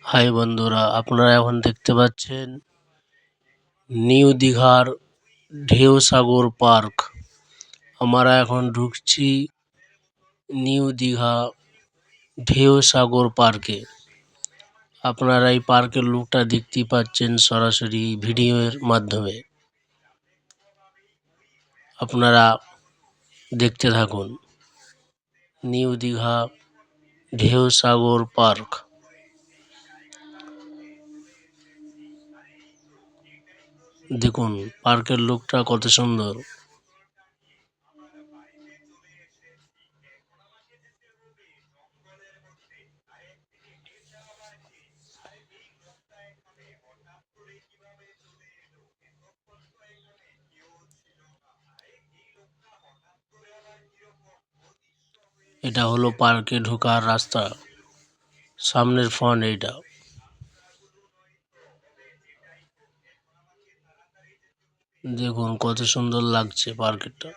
High বন্ধুরা, আপনারা এখন দেখতে পাচ্ছেন নিউ দীঘার ঢেউসাগর পার্ক। আমরা এখন ঢুকছি নিউ দীঘা ঢেউসাগর পার্কে। আপনারা এই পার্কের লুকটা দেখতেই পাচ্ছেন সরাসরি ভিডিওর মাধ্যমে। আপনারা দেখতে থাকুন নিউ দীঘা ঢেউসাগর পার্ক। দেখুন পার্কের লুকটা কত সুন্দর। এটা হলো পার্কে ঢোকার রাস্তা, সামনের ফ্রন্ট এইটা। দেখুন কত সুন্দর লাগছে পার্কটা।